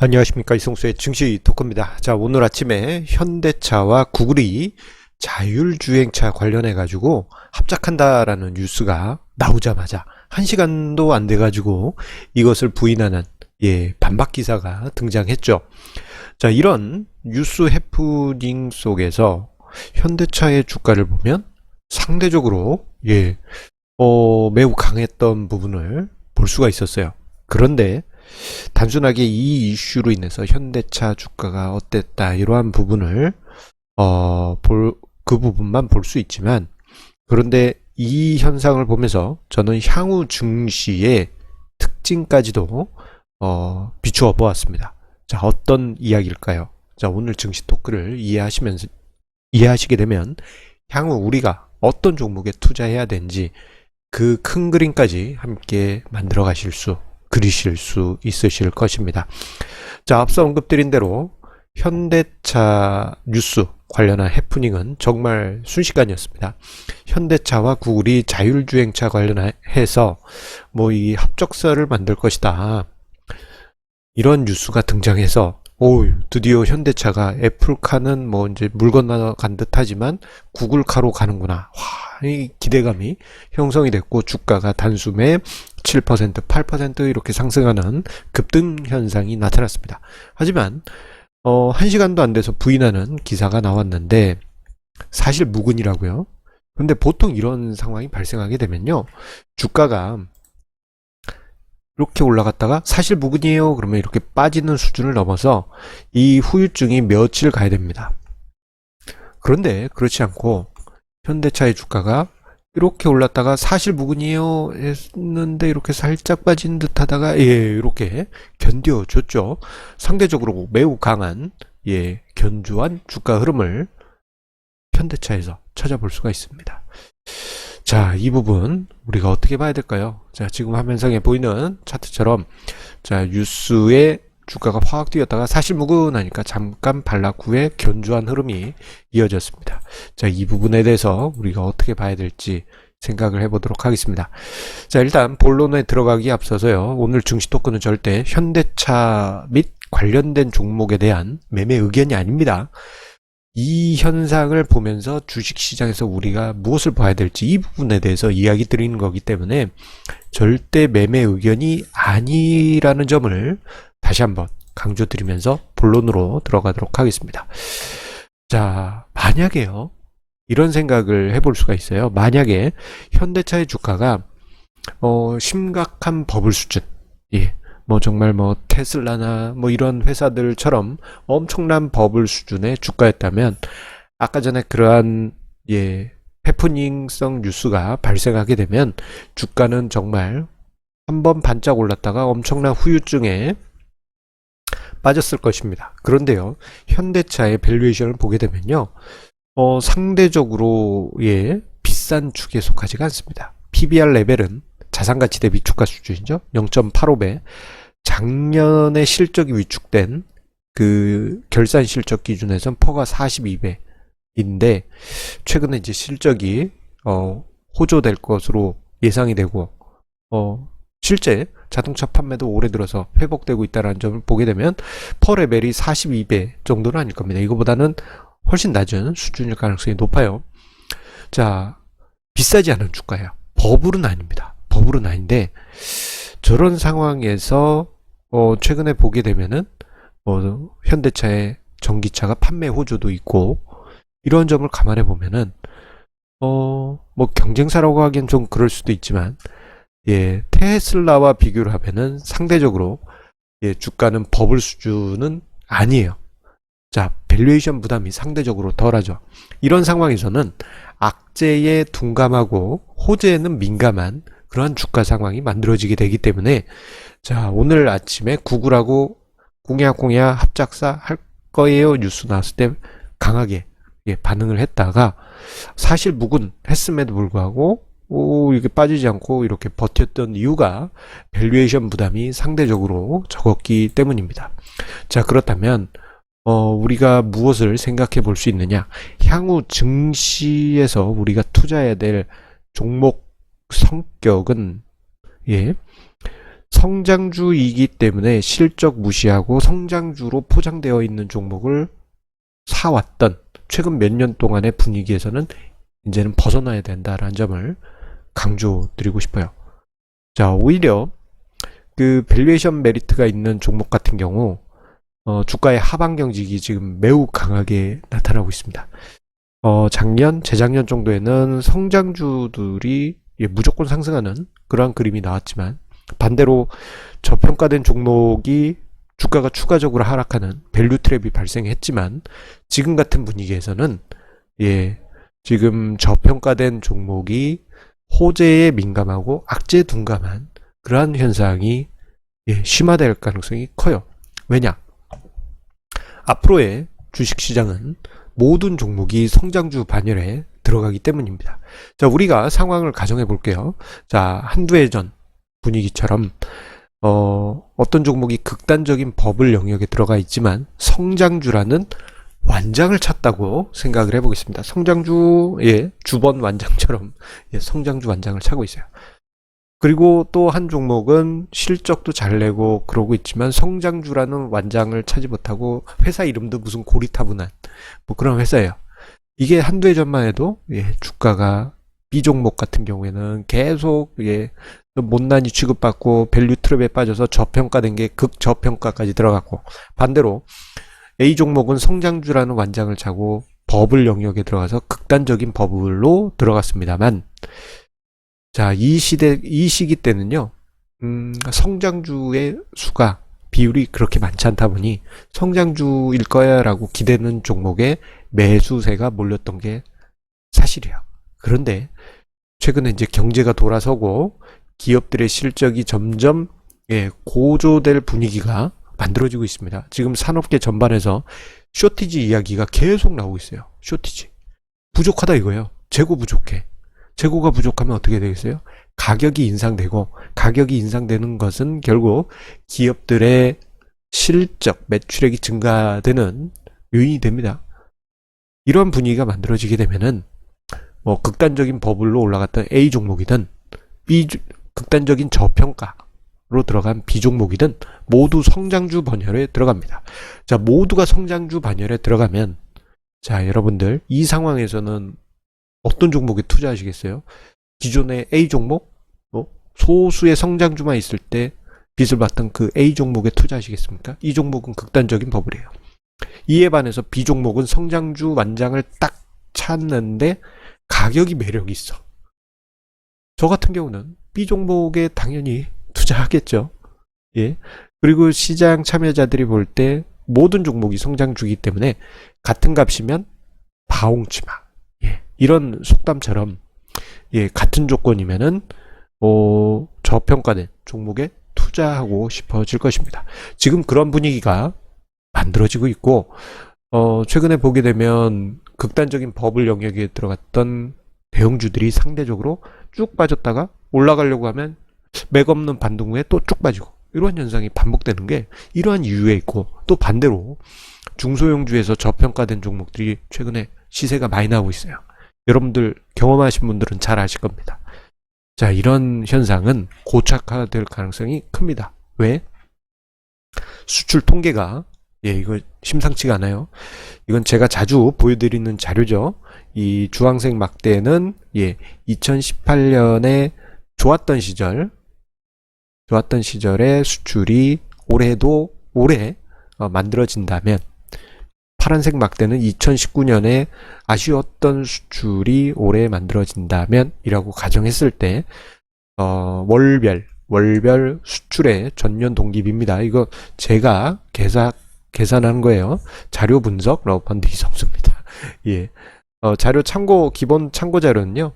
안녕하십니까, 이성수의 증시 토크입니다. 자, 오늘 아침에 현대차와 구글이 자율주행차 관련해 가지고 합작한다라는 뉴스가 나오자마자 1시간도 안 돼 가지고 이것을 부인하는 반박 기사가 등장했죠. 자, 이런 뉴스 해프닝 속에서 현대차의 주가를 보면 상대적으로 매우 강했던 부분을 볼 수가 있었어요. 그런데 단순하게 이 이슈로 인해서 현대차 주가가 어땠다 이러한 부분을 그 부분만 볼 수 있지만, 그런데 이 현상을 보면서 저는 향후 증시의 특징까지도 비추어 보았습니다. 자, 어떤 이야기일까요? 자, 오늘 증시 토크를 이해하시게 되면 향후 우리가 어떤 종목에 투자해야 되는지 그 큰 그림까지 함께 그리실 수 있으실 것입니다. 자, 앞서 언급드린 대로 현대차 뉴스 관련한 해프닝은 정말 순식간이었습니다. 현대차와 구글이 자율주행차 관련해서 이 합작사를 만들 것이다, 이런 뉴스가 등장해서 드디어 현대차가 애플카는 이제 물 건너간 듯 하지만 구글카로 가는구나. 이 기대감이 형성이 됐고 주가가 단숨에 7%, 8% 이렇게 상승하는 급등 현상이 나타났습니다. 하지만 1시간도 안 돼서 부인하는 기사가 나왔는데 사실 무근이라고요. 근데 보통 이런 상황이 발생하게 되면요, 주가가 이렇게 올라갔다가 사실 무근이에요 그러면 이렇게 빠지는 수준을 넘어서 이 후유증이 며칠 가야 됩니다. 그런데 그렇지 않고 현대차의 주가가 이렇게 올랐다가 사실 무근이에요 했는데 이렇게 살짝 빠진 듯 하다가 이렇게 견뎌줬죠. 상대적으로 매우 강한 견조한 주가 흐름을 현대차에서 찾아볼 수가 있습니다. 자, 이 부분 우리가 어떻게 봐야 될까요? 자, 지금 화면상에 보이는 차트처럼 자, 뉴스에 주가가 확 뛰었다가 사실 무근하니까 잠깐 반락 후에 견조한 흐름이 이어졌습니다. 자, 이 부분에 대해서 우리가 어떻게 봐야 될지 생각을 해보도록 하겠습니다. 자, 일단 본론에 들어가기 앞서서요, 오늘 증시 토크는 절대 현대차 및 관련된 종목에 대한 매매 의견이 아닙니다. 이 현상을 보면서 주식시장에서 우리가 무엇을 봐야 될지 이 부분에 대해서 이야기 드리는 거기 때문에 절대 매매 의견이 아니라는 점을 다시 한번 강조드리면서 본론으로 들어가도록 하겠습니다. 자, 만약에요, 이런 생각을 해볼 수가 있어요. 만약에 현대차의 주가가 심각한 버블 수준, 정말 테슬라나 이런 회사들처럼 엄청난 버블 수준의 주가였다면, 아까 전에 그러한 해프닝성 뉴스가 발생하게 되면 주가는 정말 한번 반짝 올랐다가 엄청난 후유증에 빠졌을 것입니다. 그런데요, 현대차의 밸류에이션을 보게 되면요, 상대적으로 비싼 축에 속하지가 않습니다. PBR 레벨은 자산가치 대비 주가 수준이죠. 0.85배. 작년에 실적이 위축된 그 결산 실적 기준에선 퍼가 42배인데 최근에 이제 실적이 호조될 것으로 예상이 되고 실제 자동차 판매도 올해 들어서 회복되고 있다는 점을 보게 되면 퍼 레벨이 42배 정도는 아닐 겁니다. 이거보다는 훨씬 낮은 수준일 가능성이 높아요. 자, 비싸지 않은 주가예요. 버블은 아닙니다. 버블은 아닌데 저런 상황에서 최근에 보게 되면은 현대차의 전기차가 판매 호조도 있고, 이런 점을 감안해 보면은 경쟁사라고 하기엔 좀 그럴 수도 있지만 테슬라와 비교를 하면은 상대적으로 주가는 버블 수준은 아니에요. 자, 밸류에이션 부담이 상대적으로 덜하죠. 이런 상황에서는 악재에 둔감하고 호재에는 민감한 그러한 주가 상황이 만들어지게 되기 때문에, 자, 오늘 아침에 구글하고 공야 합작사 할 거예요 뉴스 나왔을 때 강하게 반응을 했다가 사실 무근 했음에도 불구하고 이게 빠지지 않고 이렇게 버텼던 이유가 밸류에이션 부담이 상대적으로 적었기 때문입니다. 자, 그렇다면 우리가 무엇을 생각해 볼 수 있느냐, 향후 증시에서 우리가 투자해야 될 종목 성격은 성장주이기 때문에 실적 무시하고 성장주로 포장되어 있는 종목을 사왔던 최근 몇 년 동안의 분위기에서는 이제는 벗어나야 된다라는 점을 강조드리고 싶어요. 자, 오히려 그 밸류에이션 메리트가 있는 종목 같은 경우 주가의 하방 경직이 지금 매우 강하게 나타나고 있습니다. 작년, 재작년 정도에는 성장주들이 무조건 상승하는 그러한 그림이 나왔지만 반대로 저평가된 종목이 주가가 추가적으로 하락하는 밸류 트랩이 발생했지만 지금 같은 분위기에서는 지금 저평가된 종목이 호재에 민감하고 악재에 둔감한 그러한 현상이 심화될 가능성이 커요. 왜냐? 앞으로의 주식시장은 모든 종목이 성장주 반열에 들어가기 때문입니다. 자, 우리가 상황을 가정해 볼게요. 자, 한두 해 전 분위기처럼 어떤 종목이 극단적인 버블 영역에 들어가 있지만 성장주라는 완장을 찼다고 생각을 해보겠습니다. 성장주의 주번 완장처럼 성장주 완장을 차고 있어요. 그리고 또 한 종목은 실적도 잘 내고 그러고 있지만 성장주라는 완장을 차지 못하고 회사 이름도 무슨 고리타분한 뭐 그런 회사예요. 이게 한두 해 전만 해도 주가가 B 종목 같은 경우에는 계속 못난이 취급받고 밸류 트랩에 빠져서 저평가된 게 극저평가까지 들어갔고, 반대로 A 종목은 성장주라는 완장을 차고 버블 영역에 들어가서 극단적인 버블로 들어갔습니다만, 자, 이 시기 때는요, 성장주의 수가 비율이 그렇게 많지 않다 보니 성장주일 거야 라고 기대는 종목에 매수세가 몰렸던 게 사실이에요. 그런데 최근에 이제 경제가 돌아서고 기업들의 실적이 점점 고조될 분위기가 만들어지고 있습니다. 지금 산업계 전반에서 쇼티지 이야기가 계속 나오고 있어요. 쇼티지. 부족하다 이거예요. 재고 부족해. 재고가 부족하면 어떻게 되겠어요? 가격이 인상되고, 가격이 인상되는 것은 결국 기업들의 실적, 매출액이 증가되는 요인이 됩니다. 이런 분위기가 만들어지게 되면은 뭐 극단적인 버블로 올라갔던 A 종목이든 극단적인 저평가로 들어간 B 종목이든 모두 성장주 반열에 들어갑니다. 자, 모두가 성장주 반열에 들어가면, 자, 여러분들 이 상황에서는 어떤 종목에 투자하시겠어요? 기존의 A 종목, 소수의 성장주만 있을 때 빚을 봤던 그 A 종목에 투자하시겠습니까? 이 종목은 극단적인 버블이에요. 이에 반해서 B 종목은 성장주 완장을 딱 찾는데 가격이 매력이 있어. 저 같은 경우는 B 종목에 당연히 투자하겠죠. 그리고 시장 참여자들이 볼 때 모든 종목이 성장주이기 때문에 같은 값이면 바옹치마. 이런 속담처럼 같은 조건이면은 저평가된 종목에 투자하고 싶어질 것입니다. 지금 그런 분위기가 만들어지고 있고, 최근에 보게 되면 극단적인 버블 영역에 들어갔던 대형주들이 상대적으로 쭉 빠졌다가 올라가려고 하면 맥없는 반등 후에 또 쭉 빠지고, 이러한 현상이 반복되는 게 이러한 이유에 있고, 또 반대로 중소형주에서 저평가된 종목들이 최근에 시세가 많이 나오고 있어요. 여러분들 경험하신 분들은 잘 아실 겁니다. 자, 이런 현상은 고착화될 가능성이 큽니다. 왜? 수출 통계가 이거 심상치가 않아요. 이건 제가 자주 보여드리는 자료죠. 이 주황색 막대는 2018년에 좋았던 시절의 수출이 올해 만들어진다면, 파란색 막대는 2019년에 아쉬웠던 수출이 올해 만들어진다면 이라고 가정했을 때 월별 수출의 전년 동기비입니다. 이거 제가 계산한 거예요. 자료 분석 러브펀드 이성수입니다. 자료 기본 참고 자료는요.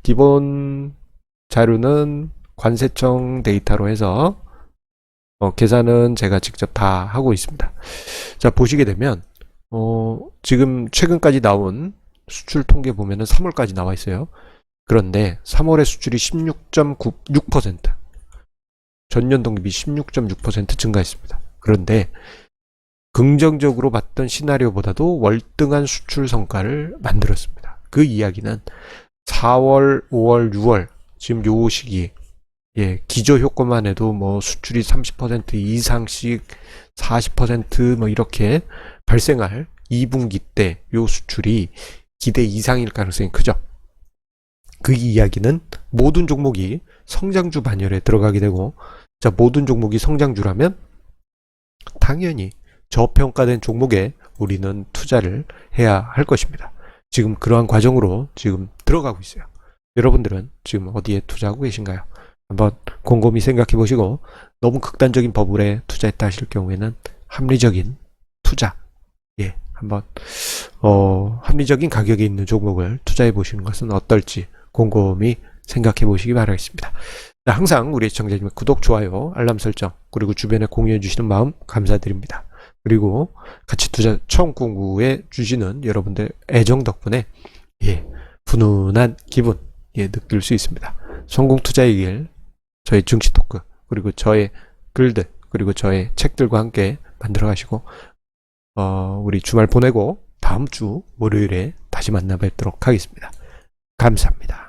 기본 자료는 관세청 데이터로 해서 계산은 제가 직접 다 하고 있습니다. 자, 보시게 되면 지금 최근까지 나온 수출 통계 보면은 3월까지 나와 있어요. 그런데 3월의 수출이 16.6%, 전년 동기 16.6% 증가했습니다. 그런데 긍정적으로 봤던 시나리오보다도 월등한 수출 성과를 만들었습니다. 그 이야기는 4월, 5월, 6월 지금 요 시기 예, 기저 효과만 해도 뭐 수출이 30% 이상씩 40%뭐 이렇게 발생할 2분기 때 요 수출이 기대 이상일 가능성이 크죠. 그 이야기는 모든 종목이 성장주 반열에 들어가게 되고, 자, 모든 종목이 성장주라면 당연히 저평가된 종목에 우리는 투자를 해야 할 것입니다. 지금 그러한 과정으로 지금 들어가고 있어요. 여러분들은 지금 어디에 투자하고 계신가요? 한번 곰곰이 생각해 보시고, 너무 극단적인 버블에 투자했다 하실 경우에는 합리적인 투자, 예, 한번 합리적인 가격에 있는 종목을 투자해 보시는 것은 어떨지 곰곰이 생각해 보시기 바라겠습니다. 항상 우리 시청자님의 구독, 좋아요, 알람 설정, 그리고 주변에 공유해 주시는 마음 감사드립니다. 그리고 같이 투자 처음 공부해 주시는 여러분들 애정 덕분에 예, 훈훈한 기분 예, 느낄 수 있습니다. 성공 투자의 길, 저의 증시 토크, 그리고 저의 글들, 그리고 저의 책들과 함께 만들어 가시고 우리 주말 보내고 다음 주 월요일에 다시 만나 뵙도록 하겠습니다. 감사합니다.